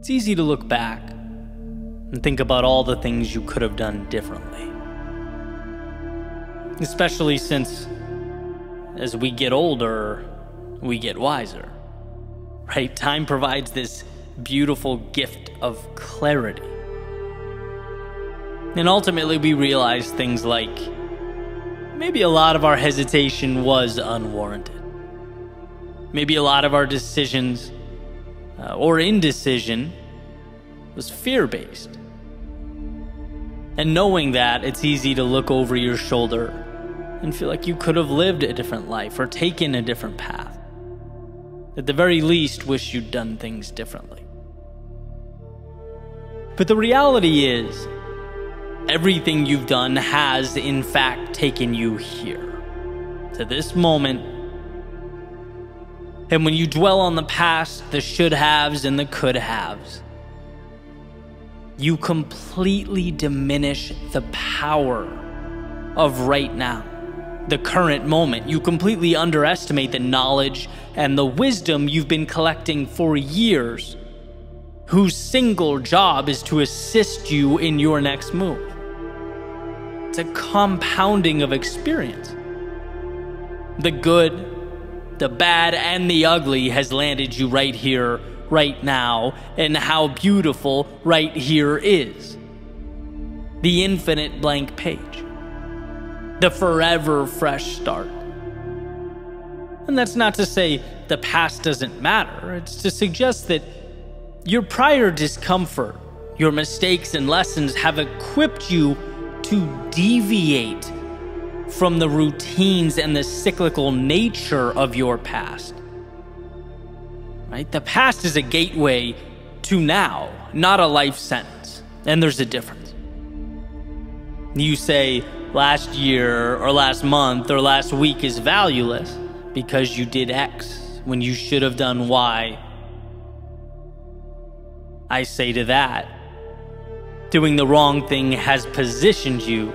It's easy to look back and think about all the things you could have done differently. Especially since, as we get older, we get wiser, right? Time provides this beautiful gift of clarity. And ultimately, we realize things like, maybe a lot of our hesitation was unwarranted. Maybe a lot of our decisions or indecision was fear-based. And knowing that, it's easy to look over your shoulder and feel like you could have lived a different life or taken a different path. At the very least, wish you'd done things differently. But the reality is, everything you've done has, in fact, taken you here, to this moment. And when you dwell on the past, the should-haves and the could-haves, you completely diminish the power of right now, the current moment. You completely underestimate the knowledge and the wisdom you've been collecting for years, whose single job is to assist you in your next move. It's a compounding of experience. The good, the bad, and the ugly has landed you right here, right now, and how beautiful right here is. The infinite blank page. The forever fresh start. And that's not to say the past doesn't matter. It's to suggest that your prior discomfort, your mistakes and lessons have equipped you to deviate from the routines and the cyclical nature of your past. Right? The past is a gateway to now, not a life sentence. And there's a difference. You say last year or last month or last week is valueless because you did X when you should have done Y. I say to that, doing the wrong thing has positioned you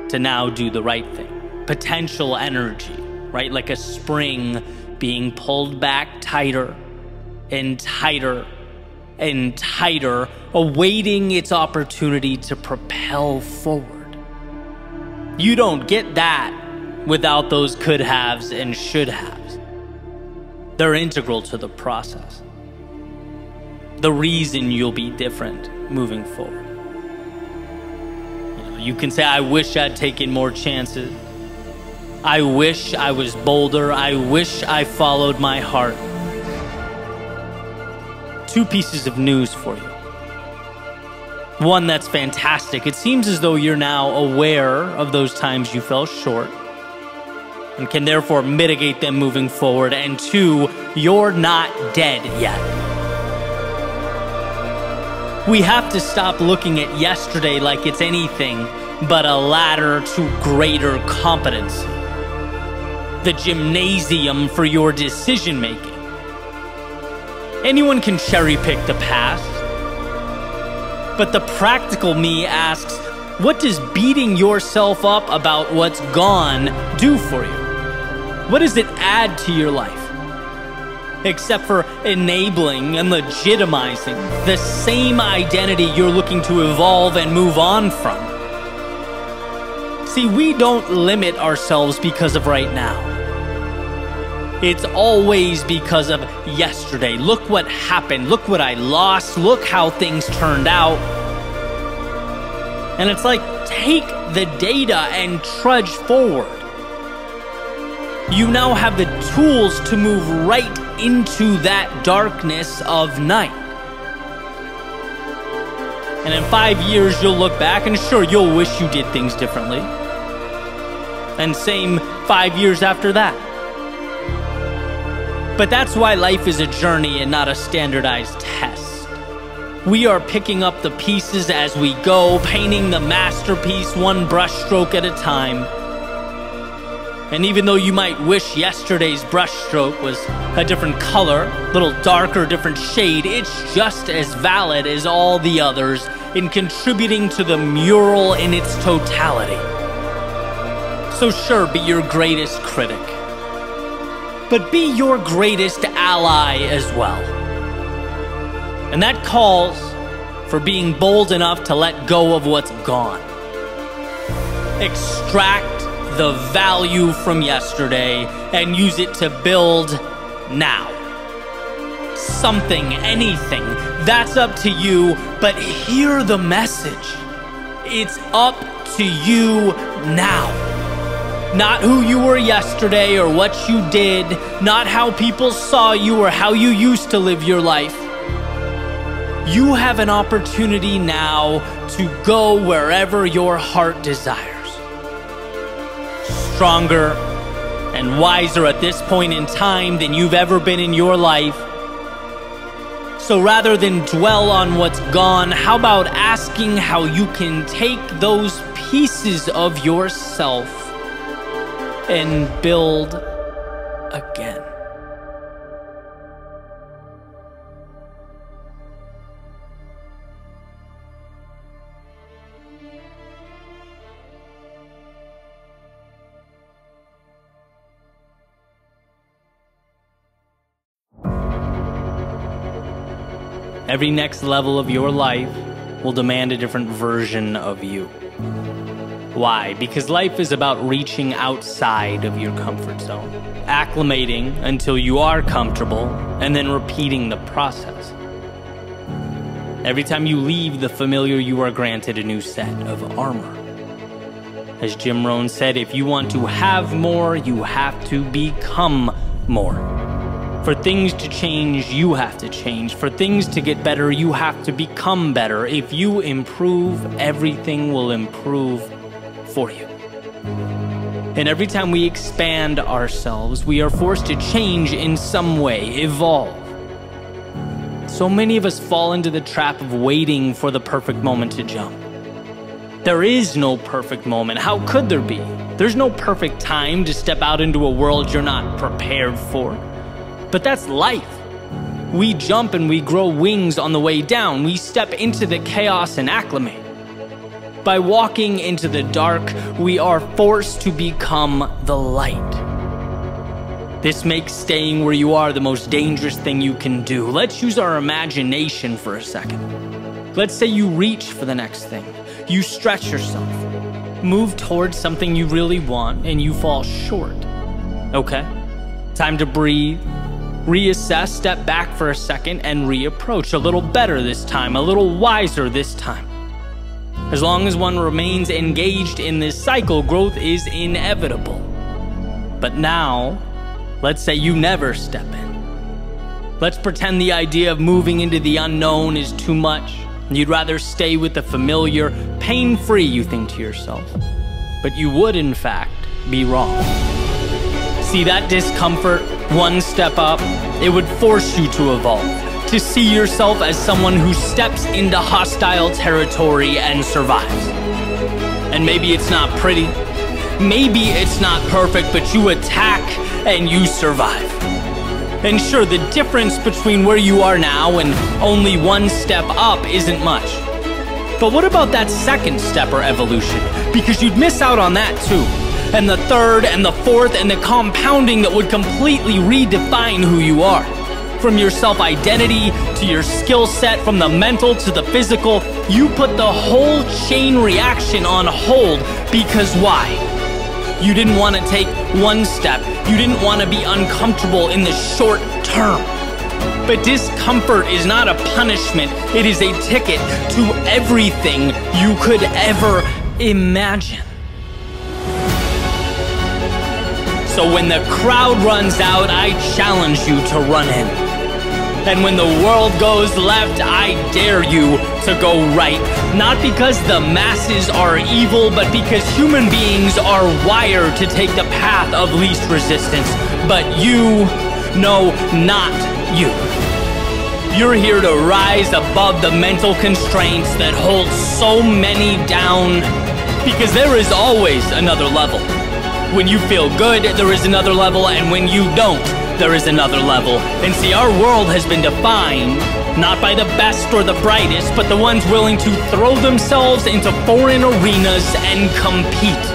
to now do the right thing. Potential energy, right? Like a spring being pulled back tighter and tighter and tighter, awaiting its opportunity to propel forward. You don't get that without those could-haves and should-haves. They're integral to the process. The reason you'll be different moving forward. You can say, I wish I'd taken more chances. I wish I was bolder. I wish I followed my heart. Two pieces of news for you. One that's fantastic. It seems as though you're now aware of those times you fell short and can therefore mitigate them moving forward. And two, you're not dead yet. We have to stop looking at yesterday like it's anything but a ladder to greater competency. The gymnasium for your decision making. Anyone can cherry pick the past, but the practical me asks, what does beating yourself up about what's gone do for you? What does it add to your life? Except for enabling and legitimizing the same identity you're looking to evolve and move on from. See, we don't limit ourselves because of right now. It's always because of yesterday. Look what happened. Look what I lost. Look how things turned out. And it's like, take the data and trudge forward. You now have the tools to move right into that darkness of night. And in 5 years, you'll look back and sure, you'll wish you did things differently. And same 5 years after that. But that's why life is a journey and not a standardized test. We are picking up the pieces as we go, painting the masterpiece one brushstroke at a time. And even though you might wish yesterday's brushstroke was a different color, a little darker, different shade, it's just as valid as all the others in contributing to the mural in its totality. So sure, be your greatest critic, but be your greatest ally as well. And that calls for being bold enough to let go of what's gone. Extract the value from yesterday and use it to build now. Something, anything, that's up to you, but hear the message. It's up to you now. Not who you were yesterday or what you did, not how people saw you or how you used to live your life. You have an opportunity now to go wherever your heart desires. Stronger and wiser at this point in time than you've ever been in your life. So rather than dwell on what's gone, how about asking how you can take those pieces of yourself and build again? Every next level of your life will demand a different version of you. Why? Because life is about reaching outside of your comfort zone, acclimating until you are comfortable, and then repeating the process. Every time you leave the familiar, you are granted a new set of armor. As Jim Rohn said, if you want to have more, you have to become more. For things to change, you have to change. For things to get better, you have to become better. If you improve, everything will improve for you. And every time we expand ourselves, we are forced to change in some way, evolve. So many of us fall into the trap of waiting for the perfect moment to jump. There is no perfect moment. How could there be? There's no perfect time to step out into a world you're not prepared for. But that's life. We jump and we grow wings on the way down. We step into the chaos and acclimate. By walking into the dark, we are forced to become the light. This makes staying where you are the most dangerous thing you can do. Let's use our imagination for a second. Let's say you reach for the next thing. You stretch yourself, move towards something you really want, and you fall short. Okay, time to breathe. Reassess, step back for a second, and reapproach. A little better this time, a little wiser this time. As long as one remains engaged in this cycle, growth is inevitable. But now, let's say you never step in. Let's pretend the idea of moving into the unknown is too much. You'd rather stay with the familiar, pain-free, you think to yourself. But you would, in fact, be wrong. See that discomfort, one step up, it would force you to evolve, to see yourself as someone who steps into hostile territory and survives. And maybe it's not pretty, maybe it's not perfect, but you attack and you survive. And sure, the difference between where you are now and only one step up isn't much. But what about that second step or evolution? Because you'd miss out on that too. And the third and the fourth and the compounding that would completely redefine who you are. From your self-identity to your skill set, from the mental to the physical, you put the whole chain reaction on hold because why? You didn't want to take one step. You didn't want to be uncomfortable in the short term. But discomfort is not a punishment. It is a ticket to everything you could ever imagine. So when the crowd runs out, I challenge you to run in. And when the world goes left, I dare you to go right. Not because the masses are evil, but because human beings are wired to take the path of least resistance. But you, no, not you. You're here to rise above the mental constraints that hold so many down, because there is always another level. When you feel good, there is another level, and when you don't, there is another level. And see, our world has been defined not by the best or the brightest, but the ones willing to throw themselves into foreign arenas and compete.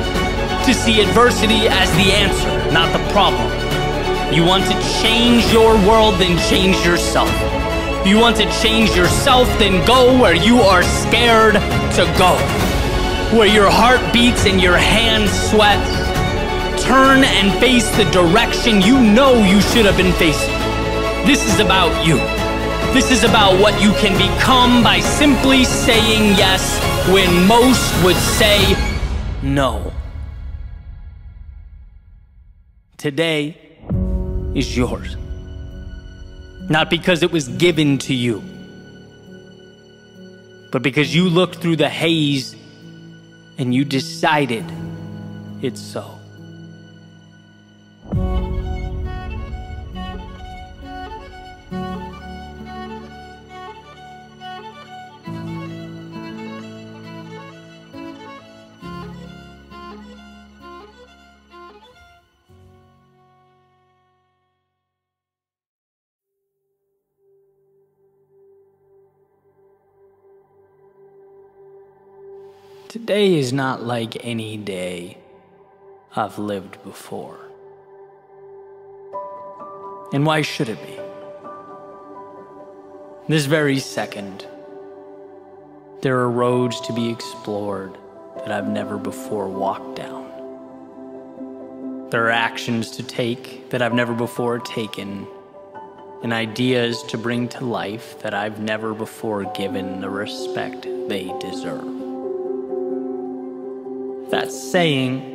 To see adversity as the answer, not the problem. You want to change your world, then change yourself. You want to change yourself? Then go where you are scared to go. Where your heart beats and your hand sweats. Turn and face the direction you know you should have been facing. This is about you. This is about what you can become by simply saying yes when most would say no. Today is yours. Not because it was given to you, but because you looked through the haze and you decided it's so. Today is not like any day I've lived before. And why should it be? This very second, there are roads to be explored that I've never before walked down. There are actions to take that I've never before taken, and ideas to bring to life that I've never before given the respect they deserve. That saying,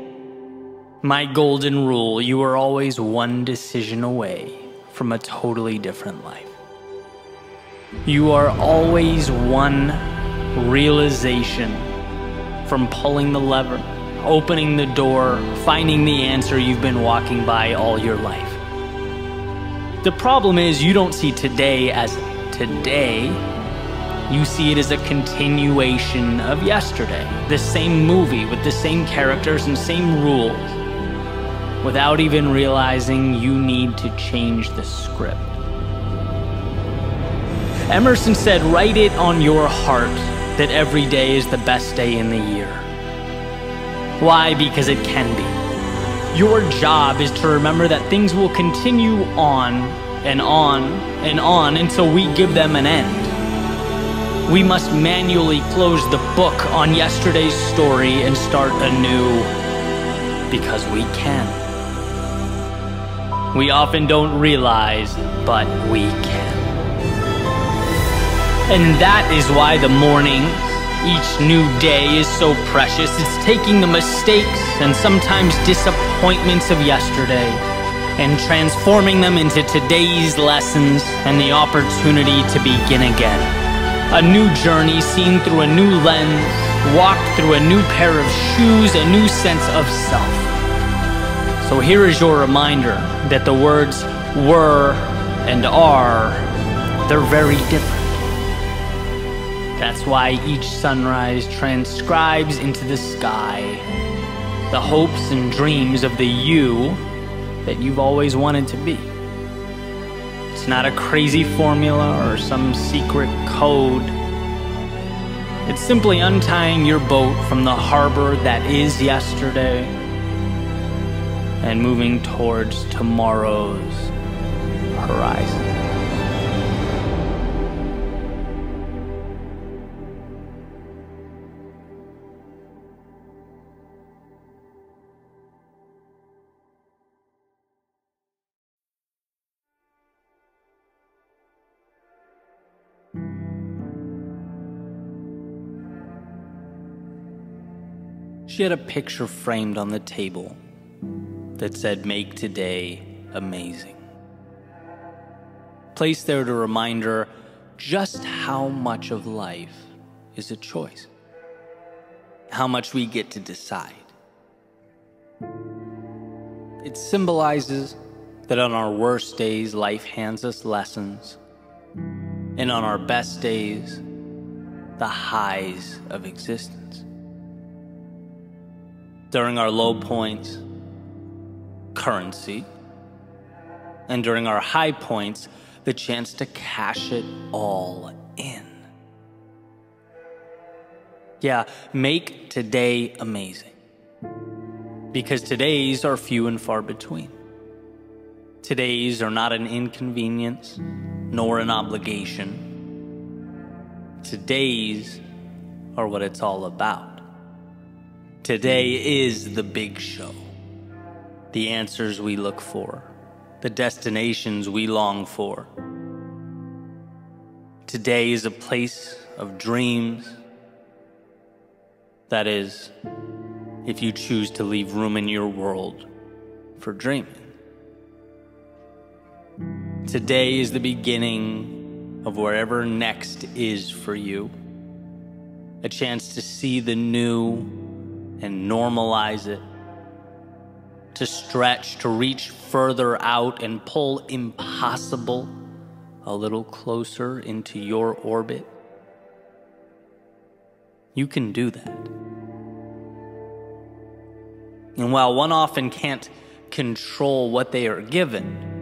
my golden rule, you are always one decision away from a totally different life. You are always one realization from pulling the lever, opening the door, finding the answer you've been walking by all your life. The problem is you don't see today as today. You see it as a continuation of yesterday. The same movie with the same characters and same rules, without even realizing you need to change the script. Emerson said, write it on your heart that every day is the best day in the year. Why? Because it can be. Your job is to remember that things will continue on and on and on until we give them an end. We must manually close the book on yesterday's story and start anew, because we can. We often don't realize, but we can. And that is why the morning, each new day is so precious. It's taking the mistakes and sometimes disappointments of yesterday and transforming them into today's lessons and the opportunity to begin again. A new journey seen through a new lens, walked through a new pair of shoes, a new sense of self. So here is your reminder that the words were and are, they're very different. That's why each sunrise transcribes into the sky the hopes and dreams of the you that you've always wanted to be. It's not a crazy formula or some secret code. It's simply untying your boat from the harbor that is yesterday and moving towards tomorrow's horizon. She had a picture framed on the table that said, "Make today amazing." Placed there to remind her just how much of life is a choice, how much we get to decide. It symbolizes that on our worst days, life hands us lessons, and on our best days, the highs of existence. During our low points, currency, and during our high points, the chance to cash it all in. Yeah, make today amazing. Because today's are few and far between. Today's are not an inconvenience, nor an obligation. Today's are what it's all about. Today is the big show. The answers we look for, the destinations we long for. Today is a place of dreams. That is, if you choose to leave room in your world for dreaming. Today is the beginning of wherever next is for you. A chance to see the new and normalize it. To stretch, to reach further out and pull impossible a little closer into your orbit. You can do that. And while one often can't control what they are given,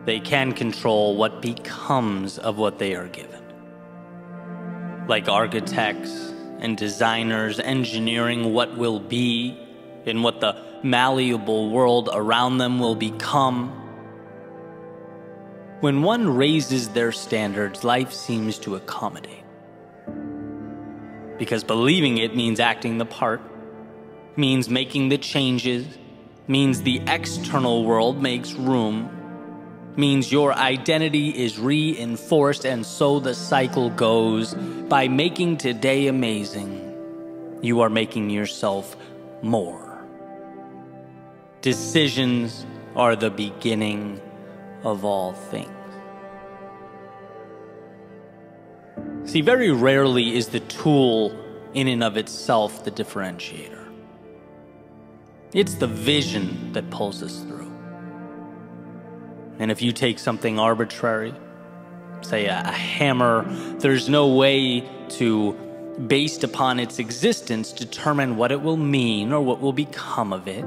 they can control what becomes of what they are given. Like architects and designers engineering what will be and what the malleable world around them will become. When one raises their standards, life seems to accommodate. Because believing it means acting the part, means making the changes, means the external world makes room, means your identity is reinforced, and so the cycle goes. By making today amazing, you are making yourself more. Decisions are the beginning of all things. See, very rarely is the tool in and of itself the differentiator. It's the vision that pulls us through. And if you take something arbitrary, say a hammer, there's no way to, based upon its existence, determine what it will mean or what will become of it.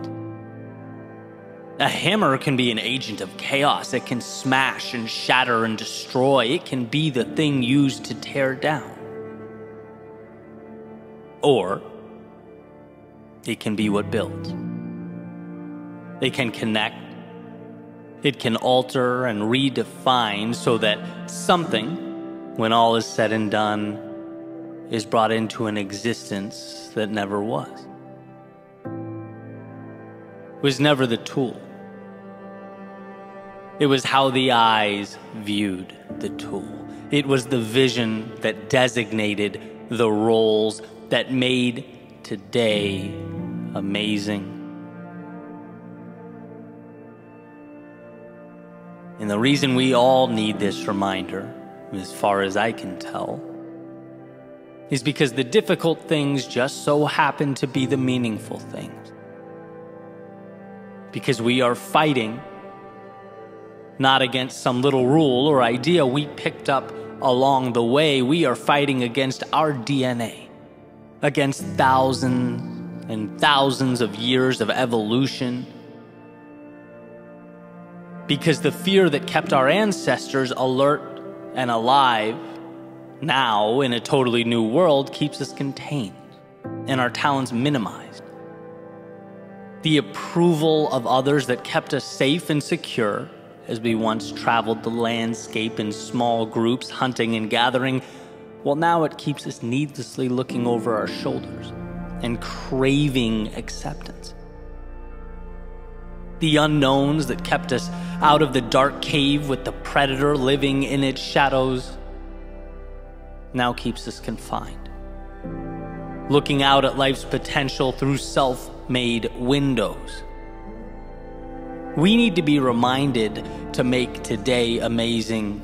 A hammer can be an agent of chaos. It can smash and shatter and destroy. It can be the thing used to tear down. Or it can be what builds. It can connect. It can alter and redefine so that something, when all is said and done, is brought into an existence that never was. It was never the tool. It was how the eyes viewed the tool. It was the vision that designated the roles that made today amazing. And the reason we all need this reminder, as far as I can tell, is because the difficult things just so happen to be the meaningful things. Because we are fighting not against some little rule or idea we picked up along the way. We are fighting against our DNA, against thousands and thousands of years of evolution. Because the fear that kept our ancestors alert and alive now in a totally new world keeps us contained and our talents minimized. The approval of others that kept us safe and secure as we once traveled the landscape in small groups, hunting and gathering, well, now it keeps us needlessly looking over our shoulders and craving acceptance. The unknowns that kept us out of the dark cave with the predator living in its shadows now keeps us confined, looking out at life's potential through self-made windows. We need to be reminded to make today amazing,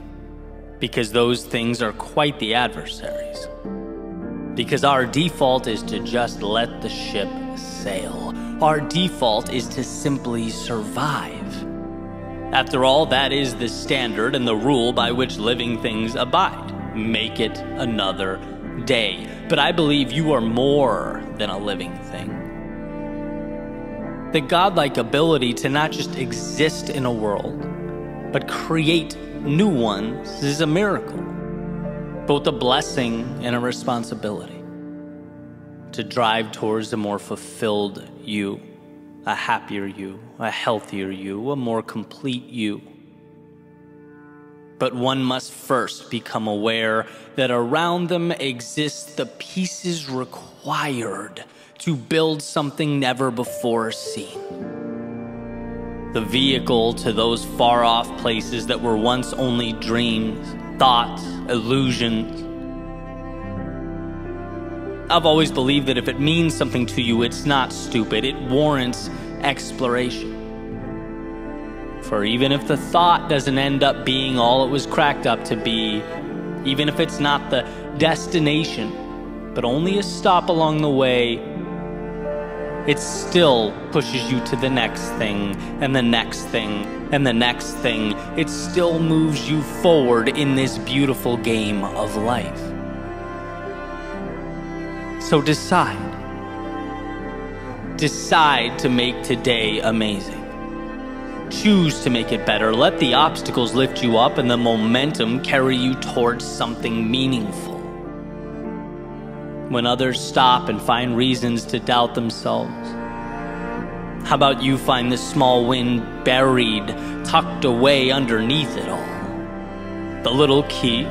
because those things are quite the adversaries. Because our default is to just let the ship sail. Our default is to simply survive. After all, that is the standard and the rule by which living things abide. Make it another day. But I believe you are more than a living thing. The godlike ability to not just exist in a world, but create new ones is a miracle, both a blessing and a responsibility. To drive towards a more fulfilled you, a happier you, a healthier you, a more complete you. But one must first become aware that around them exist the pieces required to build something never before seen. The vehicle to those far-off places that were once only dreams, thoughts, illusions. I've always believed that if it means something to you, it's not stupid. It warrants exploration. For even if the thought doesn't end up being all it was cracked up to be, even if it's not the destination, but only a stop along the way, it still pushes you to the next thing, and the next thing, and the next thing. It still moves you forward in this beautiful game of life. So decide. Decide to make today amazing. Choose to make it better. Let the obstacles lift you up and the momentum carry you towards something meaningful. When others stop and find reasons to doubt themselves, how about you find the small win buried, tucked away underneath it all? The little key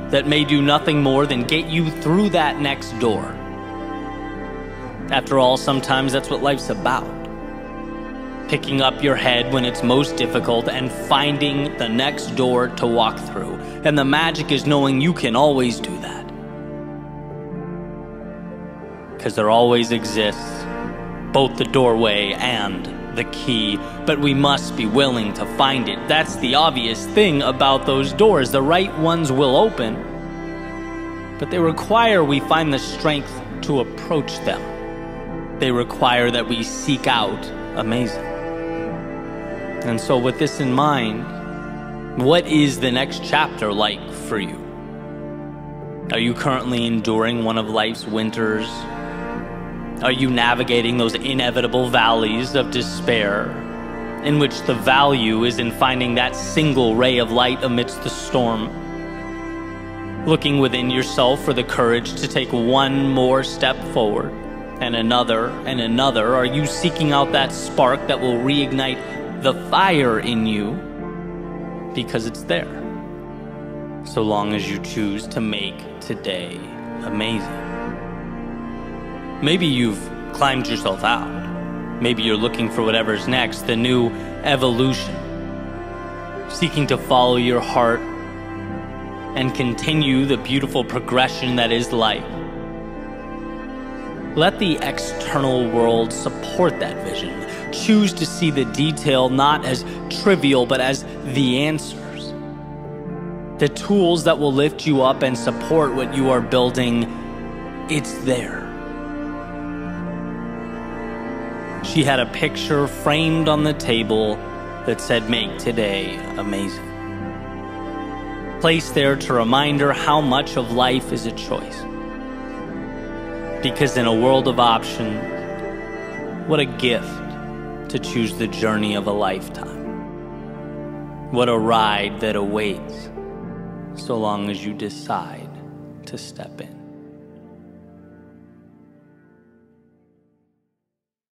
that may do nothing more than get you through that next door. After all, sometimes that's what life's about. Picking up your head when it's most difficult and finding the next door to walk through. And the magic is knowing you can always do that. Because there always exists both the doorway and the key, but we must be willing to find it. That's the obvious thing about those doors. The right ones will open, but they require we find the strength to approach them. They require that we seek out amazing. And so with this in mind, what is the next chapter like for you? Are you currently enduring one of life's winters? Are you navigating those inevitable valleys of despair, in which the value is in finding that single ray of light amidst the storm? Looking within yourself for the courage to take one more step forward, and another and another? Are you seeking out that spark that will reignite the fire in you? Because it's there, so long as you choose to make today amazing. Maybe you've climbed yourself out. Maybe you're looking for whatever's next, the new evolution, seeking to follow your heart and continue the beautiful progression that is life. Let the external world support that vision. Choose to see the detail not as trivial, but as the answers. The tools that will lift you up and support what you are building, it's there. She had a picture framed on the table that said, "Make today amazing." Placed there to remind her how much of life is a choice. Because in a world of options, what a gift to choose the journey of a lifetime. What a ride that awaits, so long as you decide to step in.